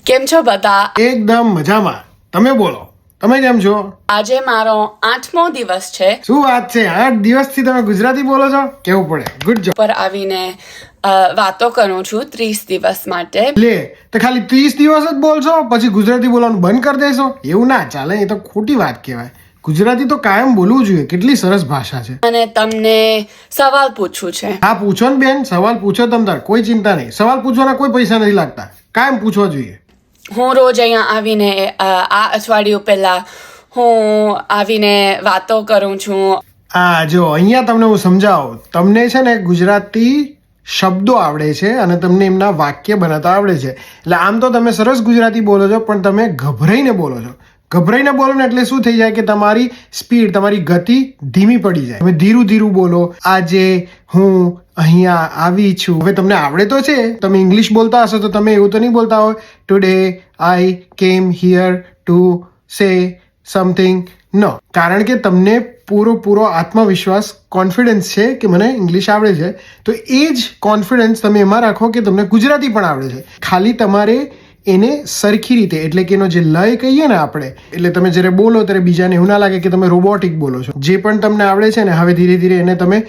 કેમ છો બધા? એકદમ મજામાં. તમે બોલો, તમે કેમ છો? આજે મારો 8મો દિવસ છે શું વાત છે, 8 દિવસથી તમે ગુજરાતી બોલો છો? કેવું પડે, ગુડ જોબ. પર આવીને વાતો કરું છું 30 દિવસ માટે. લે, તો ખાલી 30 દિવસ જ બોલશો પછી ગુજરાતી બોલવાનું બંધ કરી દેશો? એવું ના ચાલે, એ તો ખોટી વાત કહેવાય. ગુજરાતી તો કાયમ બોલવું જોઈએ, કેટલી સરસ ભાષા છે. અને તમને સવાલ પૂછવું છે. હા પૂછો ને બેન, સવાલ પૂછો તમ તાર, કોઈ ચિંતા નહીં. સવાલ પૂછવાના કોઈ પૈસા નથી લાગતા, કાયમ પૂછવા જોઈએ. હું રોજ અહીંયા આવીને આ અઠવાડિયું પહેલા હું આવીને વાતો કરું છું. આ જો અહીંયા તમને હું સમજાવું. તમને છે ને ગુજરાતી શબ્દો આવડે છે અને તમને એમના વાક્ય બનાવતા આવડે છે. એટલે આમ તો તમે સરસ ગુજરાતી બોલો છો, પણ તમે ગભરાઈને બોલો છો. ગભરાઈને બોલો ને એટલે શું થઈ જાય કે તમારી સ્પીડ, તમારી ગતિ ધીમી પડી જાય. તમે ધીરું ધીરું બોલો. આજે હું અહીંયા આવી છું. હવે તમને આવડે તો છે, તમે ઇંગ્લિશ બોલતા હશો તો તમે એવું તો નહીં બોલતા હોય today I came here to say something. No, કારણ કે તમને પૂરો આત્મવિશ્વાસ, કોન્ફિડન્સ છે કે મને ઇંગ્લિશ આવડે છે. તો એ જ કોન્ફિડન્સ તમે એમાં રાખો કે તમને ગુજરાતી પણ આવડે છે. ખાલી તમારે એને સરખી રીતે, એટલે કે એનો જે લય કહીએ ને આપણે, એટલે તમે જ્યારે બોલો ત્યારે બીજાને એવું ના લાગે કે તમે રોબોટિક બોલો છો. જે પણ તમને આવડે છે ને, હવે ધીરે ધીરે એને તમે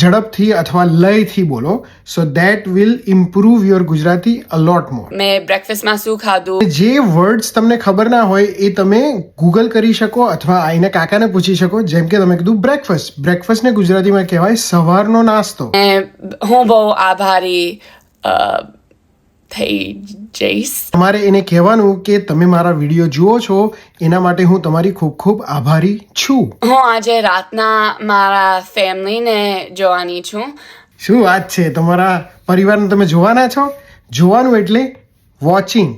ઝડપથી અથવા લયથી બોલો. So that will improve your Gujarati a lot more. મેં બ્રેકફાસ્ટમાં શું ખાધું? જે વર્ડ્સ તમને ખબર ના હોય એ તમે ગૂગલ કરી શકો અથવા આઈને કાકાને પૂછી શકો. જેમ કે તમે કીધું બ્રેકફાસ્ટ. બ્રેકફાસ્ટને ગુજરાતીમાં કહેવાય સવારનો નાસ્તો. હું બહુ આભારી થઈ જઈશ. તમારે એને કહેવાનું કે તમે મારા વિડીયો જુઓ છો, એના માટે હું તમારી ખૂબ ખૂબ આભારી છું. હું આજે રાતના મારા ફેમિલીને જોવાની છું. શું વાત છે, તમારા પરિવારને તમે જોવાના છો? જોવાનું એટલે વોચિંગ.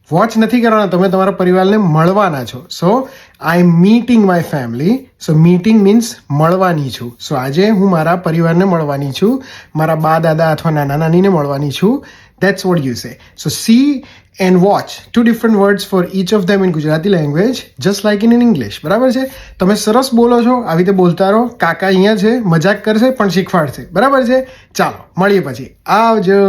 વોચ નથી કરવાના, તમે તમારા પરિવારને મળવાના છો. So I am meeting my family. So meeting means મળવાની છું. સો આજે હું મારા પરિવારને મળવાની છું, મારા બા દાદા અથવા નાના નાનીને મળવાની છું. That's what you say. So see and watch, two different words for each of them in Gujarati language, just like in English. બરાબર છે? તમે સરસ બોલો છો, આવી રીતે બોલતા રહો. કાકા અહીંયા છે, મજાક કરશે પણ શીખવાડશે. બરાબર છે? ચાલો મળીએ પછી. આવજો.